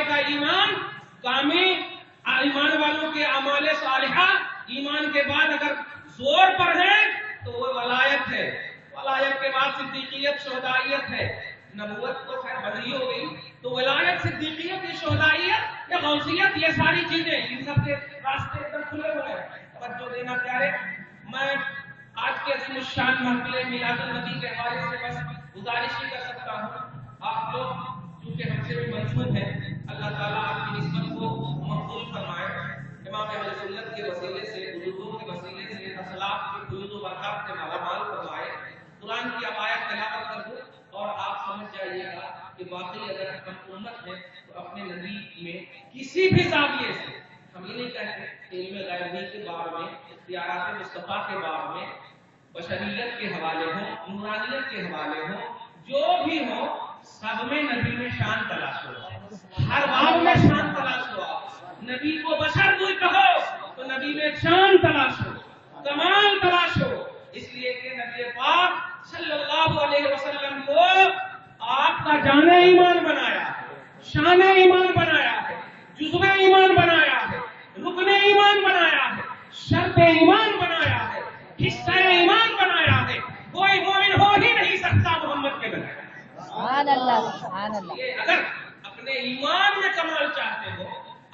والے کا ایمان کامل، ایمان والوں کے اعمال صالحہ ایمان کے بعد اگر زور پر ہے تو وہ ولایت ہے، ولایت کے بعد صدیقیت شہدائیت ہے، نبوت تو خیر بدلی ہو گئی، تو ولایت صدیقیت یہ شہدائیت یا غوثیت یہ ساری چیزیں ان سب کے راستے ایک دم کھلے ہوئے ہیں۔ توجہ دینا پیارے، میں آج کے عظیم الشان محفل میلاد النبی کے حوالے سے بس گزارش ہی کر سکتا ہوں، آپ لوگ کیونکہ ہم سے بھی منسوب ہیں، اللہ تعالیٰ آپ کی نسبت کو مقبول فرمائے، امام اہل سنت کے وسیلے سے، بزرگوں کے وسیلے سے اخلاق کے فیوز و برکات سے مالا مال فرمائے۔ قرآن کی اب آیت تلاوت کر دو اور آپ سمجھ جائیے گا کہ واقعی اگر ہم امت ہیں تو اپنے نبی میں کسی بھی زاویے سے، ہم یہ نہیں کہتے کہ علم غیبی کے بارے میں، اختیارات مصطفیٰ کے بارے میں، بشریت کے حوالے ہوں، نورانیت کے حوالے ہوں، جو بھی ہو، سب میں نبی میں شان تلاش ہو، ہر باب میں شان تلاش ہو۔ نبی کو بشر کوئی کہو تو نبی میں شان تلاش ہو، کمال تلاش ہو، اس لیے کہ نبی پاک صلی اللہ علیہ وسلم کو آپ کا جان ایمان بنایا ہے، شان ایمان بنایا ہے، جزو ایمان بنایا ہے، رکن ایمان بنایا ہے، شرط ایمان بنایا ہے، حصہ ایمان بنایا ہے۔ کوئی مومن ہو ہی نہیں سکتا محمد کے بغیر۔ سبحان اللہ، سبحان اللہ۔ اگر اپنے ایمان میں کمال چاہتے ہو،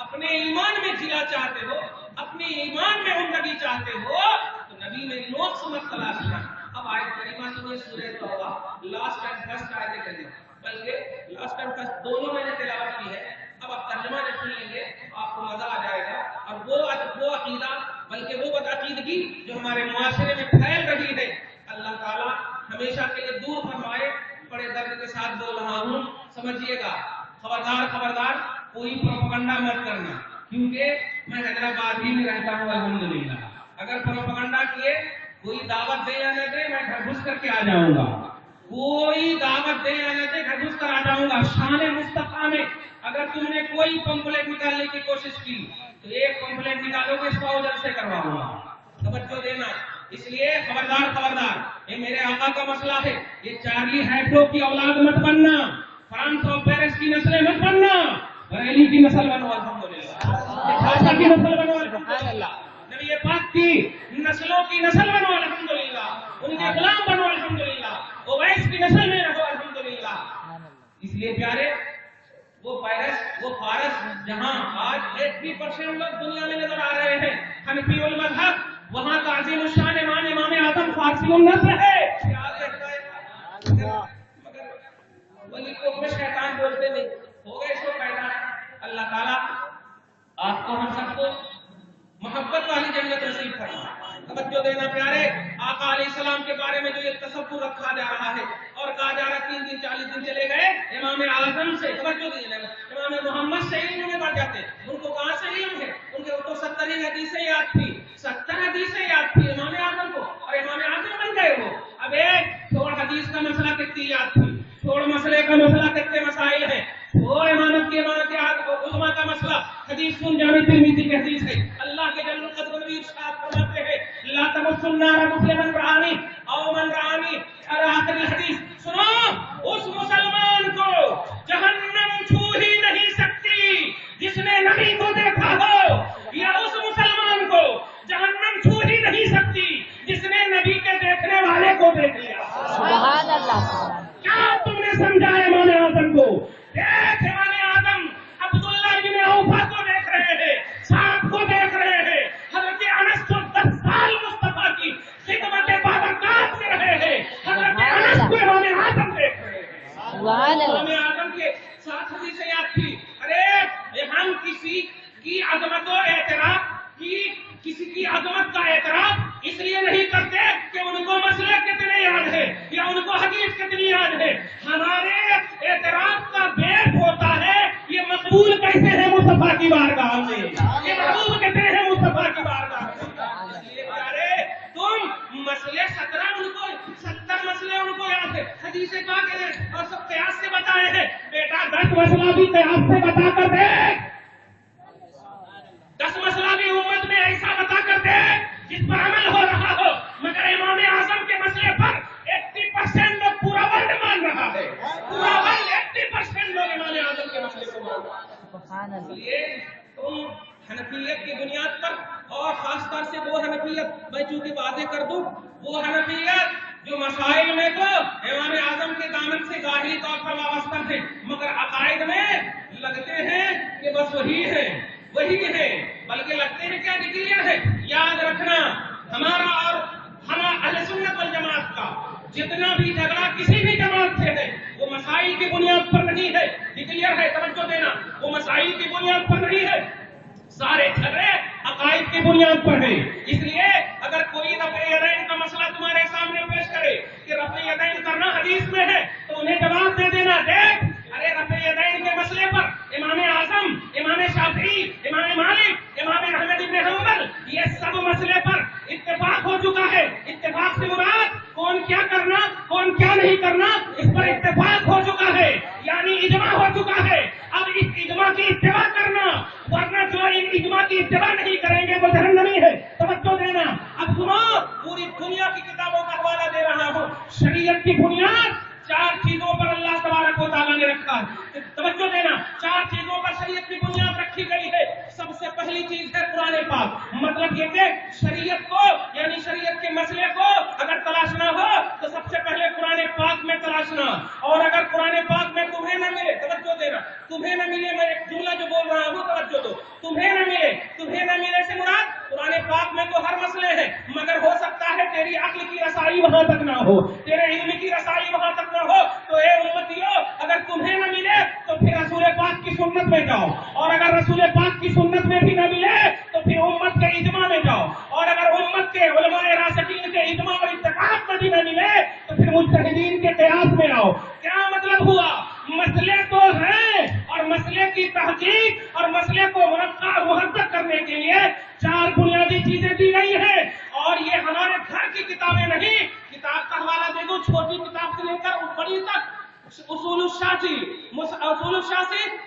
اپنے ایمان میں جیا چاہتے ہو، اپنے ایمان میں زندگی چاہتے ہو تو نبی میں نقص مت تلاشنا۔ اب آیت کریمہ سنیے سورہ توبہ، لاسٹ اینڈ فرسٹ آیت کریمہ، بلکہ لاسٹ اینڈ فرسٹ دونوں میں نے تلاوت کی ہے۔ اب آپ ترجمہ جب سنیں گے آپ کو مزہ آ جائے گا، اور وہ عقیدہ بلکہ وہ بدعقیدگی جو ہمارے معاشرے میں پھیل رہی ہے اللہ تعالیٰ ہمیشہ کے لیے دور فرمائے۔ بڑے درد کے ساتھ بول رہا ہوں، سمجھیے گا، خبردار خبردار کوئی پروپیگنڈا مت کرنا، کیونکہ میں حیدرآباد ہی میں رہتا ہوں الحمدللہ۔ اگر پروپیگنڈا کیے کوئی دعوت دے یا نہ دے میں گھر گھس کر کے آ جاؤں گا، کوئی دعوت دے یا نہ دے گھر گھس کر آ جاؤں گا۔ شان مصطفیٰ میں اگر تم نے کوئی پمفلٹ نکالنے کی کوشش کی تو ایک پمفلٹ نکالو گے 100 جل سے کرواؤں گا۔ توجہ دینا، اس لیے خبردار خبردار، یہ میرے آقا کا مسئلہ ہے، یہ چارلی ہیبڈو کی اولاد مت بننا، فرانس اور پیرس کی نسلیں مت بننا، بریلی کی نسل بنو الحمدللہ، خاصہ کی نسل بنو الحمدللہ، نبی پاک کی نسلوں کی نسل بنو الحمدللہ، ان کے غلام بنو الحمدللہ، اویس کی نسل میں رہو الحمدللہ۔ اس لیے پیارے، وہ فارس جہاں آج 80% لوگ دنیا میں نظر آ رہے ہیں حنفی المذہب، وہاں کا عظیم الشان امام اعظم فارسی النسل ہے، مگر ولی کو میں شیطان بولتے نہیں، ہو گئے سو پیدا ہے۔ اللہ تعالیٰ آپ کو ہم سب کو محبت والی جنت نصیب فرمائے۔ توجہ دینا پیارے، آقا علیہ السلام کے بارے میں جو یہ تصور رکھا جا رہا ہے اور کہا جا رہا 3 دن 40 دن چلے گئے امام اعظم سے، توجہ دینا، امام محمد سے علم میں بڑھ جاتے، ان کو کہاں سے علم ہے؟ ان کو 70 حدیثیں یاد تھی، 70 حدیثیں یاد تھی امام اعظم کو، اور امام اعظم بن گئے وہ۔ اب ایک چھوڑ حدیث کا مسئلہ کتنی یاد تھی، چھوڑ مسئلے کا مسئلہ کتنے مسائل ہیں، چھوڑ امانت کی امانت عظمہ کا مسئلہ، حدیث سن جامع ترمذی کی حدیث ہے، اللہ کے جل قدر نبی ارشاد فرماتے ہیں لا تمس النار مسلمن رعانی او من رعانی، آخر الحدیث سنو، اس مسلمان کو جہنم چھو ہی نہیں سکتی جس نے نبی کو دیکھا ہو، یا اس مسلمان کو جہنم چھو ہی نہیں سکتی جس نے نبی کے دیکھنے والے کو دیکھ لیا۔ سبحان اللہ۔ کیا تم نے سمجھا امام اعظم کو؟ دیکھ امام اعظم عبداللہ بن اوفا کو دیکھ رہے ہیں، سعد کو دیکھ رہے ہیں، حضرت انس کو 10 سال مصطفیٰ کی خدمت بابرکات میں رہے ہیں، حضرت انس کو امام اعظم دیکھ رہے ہیں۔ سبحان اللہ۔ امام اعظم کے ساتھ حدیثیں یاد تھی، ارے ہم کسی کی عظمت و اعتراف کسی کی عظمت کا اعتراف اس لیے نہیں کرتے کہ ان کو مسئلے کتنے یاد ہے یا ان کو حدیث کتنی یاد ہے، ہمارے اعتراف کا بیس ہوتا ہے یہ مقبول کیسے ہیں مصطفیٰ کی بارگاہ میں، یہ محبوب کیسے ہیں مصطفیٰ کی بارگاہ میں۔ اس لیے پیارے، تم مسئلے 70 مسئلے ان کو یاد ہے، حدیثیں کہا کہ اور سب قیاس سے بتائے ہیں، بیٹا 10 مسئلہ بھی قیاس سے بتا کر دے، 10 مسئلہ بھی امت میں ایسا بتا کر دے جس پر عمل ہو رہا ہو، مگر امام اعظم کے مسئلے پر 80% لوگ پورا ورلڈ مان رہا ہے، پورا ورلڈ 80% لوگ امام اعظم کے مسئلے کو مان رہا ہے۔ سبحان اللہ इसलिए तुम हनफियत की बुनियाद पर, और खास तौर से वो हनफियत मैं चूंकि वादे कर दूं, वो हनफियत जो मसाइल में तो इमाम आजम के दामन से ज़ाहिरी तौर पर वाबस्ता है, मगर अकायद में लगते हैं कि बस वही है, बल्कि लगते हैं क्या डिक्लेयर है। याद रखना, हमारा और हम अहले सुन्नत वल जमात का जितना भी झगड़ा किसी भी जमात से है, वो मसाइल की बुनियाद पर नहीं है, डिक्लेयर है, तवज्जो देना, वो मसाइल की बुनियाद पर नहीं है, सारे झगड़े अकायद की बुनियाद पर है। इसलिए अगर कोई रफ़े यदैन का मसला तुम्हारे सामने पेश करे कि रफ़े यदैन करना हदीस में है, तो उन्हें जवाब दे देना, देख अरे रफ़े यदैन के मसले पर इमाम आज़म, इमाम शाफी, इमाम मालिक, इमाम अहमद इब्न हंबल, ये सब मसले पर इत्तेफाक हो चुका है। इत्तेफाक से मुराद कौन क्या करना, कौन क्या नहीं करना, इस पर इत्तेफाक हो चुका है, यानी इजमा हो चुका है। अब इस इजमा की इत्तिबा करना, वरना जो इन इजमा की इत्तिबा नहीं करेंगे वो जहन्नमी है। तवज्जो देना, अब सुनो, पूरी दुनिया की किताबों का हवाला दे रहा हूँ। शरीयत की बुनियाद 4 चीजों पर अल्लाह तबारक व तआला ने रखा है। तवज्जो देना, 4 चीजों पर शरीयत की बुनियाद रखी गई है। सबसे पहली चीज है कुरान पाक। मतलब ये कि शरीयत को, यानी शरीयत के मसले को अगर तलाशना हो तो सबसे पहले कुरान पाक में तलाशना, और अगर कुरान पाक में तुम्हें न मिले, तवज्जो देना, तुम्हें न मिले, मैं एक जुमला जो बोल रहा हूँ तवज्जो दो, तुम्हें न मिले से मुराद कुरान पाक में तो हर मसले है, मगर हो सकता है तेरी अक्ल की रसाई वहां तक ना हो, तेरे इल्म की रसाई वहां तक ना हो, तो ए उम्मतियों, अगर तुम्हें न मिले तो फिर रसूल पाक की सुन्नत में जाओ, और अगर रसूल पाक की सुन्नत में भी न मिले तो फिर उम्मत के इजमा में जाओ, और अगर उम्मत के उलमाए राशिदीन के इजमा और इत्तेफाक में भी न मिले तो फिर मुज्तहिदीन के क़ियास में आओ। क्या मतलब हुआ? मसले तो हैं, और मसले की तहकीक और मसले को मुरक्का और मुहद्दद करने के लिए 4 बुनियादी चीजें दी गई हैं, और ये हमारे घर की किताबें नहीं। किताब का हवाला दे दो, छोटी किताब से लेकर बड़ी तक, उसूलुश शासी,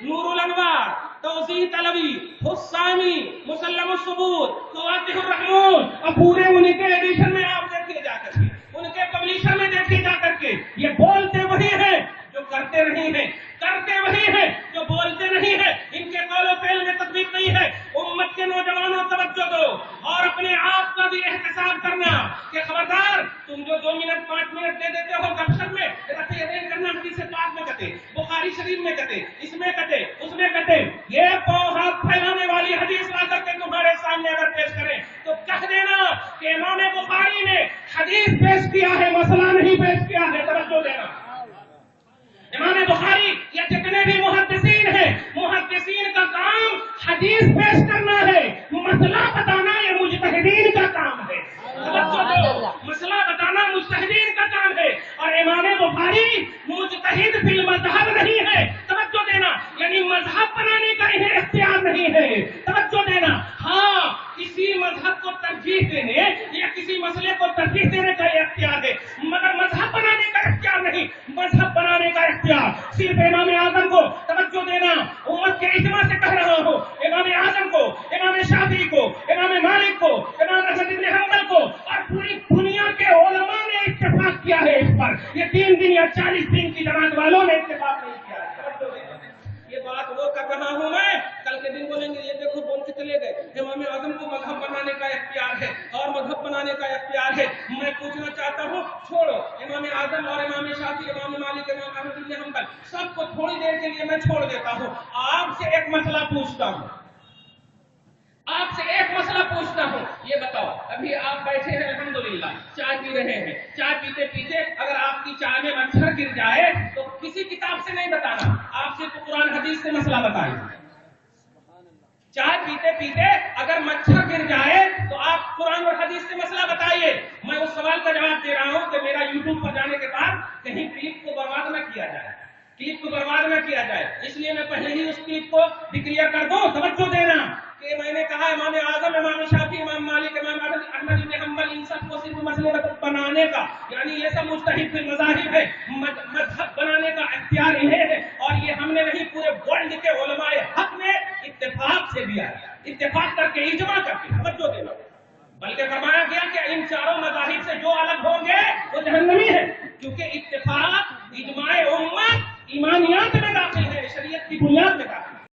नूरुल अनवार, तौज़ीह तलबी, हुस्सामी, मुसल्लमुस सुबूत, क़वातिहुर रहमून, और पूरे उनके एडिशन में आप देखिए जाकर के, उनके पब्लिशर में देखिए जाकर के, ये बोलते वही हैं जो करते नहीं है, करते वही है जो बोलते नहीं है, इनके कौलो फेल में तस्दीक नहीं है। उम्मत के नौजवानों तवज्जो दो, और अपने आप का भी एहतसाब करना कि खबरदार, तुम जो 2 मिनट 5 मिनट दे देते हो गपशप में, रफ़े यदैन करना हदीस पाक में कटे, बुखारी शरीफ में कटे, इसमें कटे, उसमें कटे, ये हाथ फैलाने वाली हदीस ला करके तुम्हारे सामने अगर पेश करें तो कह देना कि इमाम बुखारी ने हदीस पेश किया है, मसला नहीं पेश किया है। तवज्जो देना, इमाम बुखारी या जितने भी मुहद्दिसीन हैं, मुहद्दिसीन का काम हदीस पेश करना है, मसला बताना ये मुज्तहिदीन का काम है। मसला बताना मुज्तहिदीन का काम है, और इमाम बुखारी मुज्तहिद फिल मज़हब नहीं है। तवज्जो देना, यानी मजहब बनाने का इन्हें इख्तियार नहीं है। तवज्जो देना, हाँ, किसी मजहब को तरजीह देने या किसी मसले को तरजीह देने का इख्तियार है, मगर मजहब बनाने का इख्तियार नहीं। मजहब बनाने का इख्तियार सिर्फ इमाम आजम को, तवज्जो देना, उम्मत के इज्मा से कह रहा हूँ, इमाम आजम को, इमाम शाफी को, इमाम मालिक को, इमाम अहमद इब्न हंबल को, और पूरी दुनिया के उलमा ने इत्तेफाक किया है इस पर। ये 3 दिन या 40 दिन की जमात वालों ने इत्तेफाक नहीं किया है। ये बात वो कर रहा हूँ मैं, कल के दिन बोलेंगे ये देखो बोल के चले गए, इमाम आजम को मजहब बनाने का इख्तियार है, और मजहब बनाने का इख्तियार है। मैं पूछना चाहता हूँ, छोड़ो इमाम आजम और इमाम शाफी, इमाम मालिक, इमाम अहमद इब्न हंबल, सबको थोड़ी देर के लिए मैं छोड़ देता हूँ। आपसे एक मसला पूछता हूँ, आपसे एक मसला पूछता हूँ, ये बताओ, अभी आप बैठे हैं अल्हम्दुलिल्लाह, चाय पी रहे हैं, चाय पीते पीते अगर आपकी चाय में मच्छर गिर जाए तो किसी किताब से नहीं बताना, आपसे तो कुरान हदीस से मसला बताइए। चाय पीते पीते अगर मच्छर गिर जाए तो आप कुरान और हदीस से मसला बताइए। मैं उस सवाल का जवाब दे रहा हूँ कि मेरा यूट्यूब पर जाने के बाद कहीं क्लिप को बर्बाद न किया जाए, क्लिप को बर्बाद न किया जाए, इसलिए मैं पहले ही उस क्लिप को डिक्लेयर कर दूं। तवज्जो देना कि मैंने कहा इमाम आजम, इमाम शाफी, इमाम मालिक, इमाम अहमद इब्न हंबल, इन सबको सिर्फ मसले बनाने का, यानी ये सब मुज्तहिद फिल मज़ाहिब है, मजहब बनाने का इख्तियार इन्हें है, और ये हमने नहीं, पूरे वर्ल्ड के उलमाए हक ने इत्तेफाक से दिया, इत्तेफाक करके, इजमा करके। तवज्जो देना, बल्कि फरमाया गया कि इन चारों मज़ाहिब से जो अलग होंगे वो जहन्नमी है, क्योंकि इत्तेफाक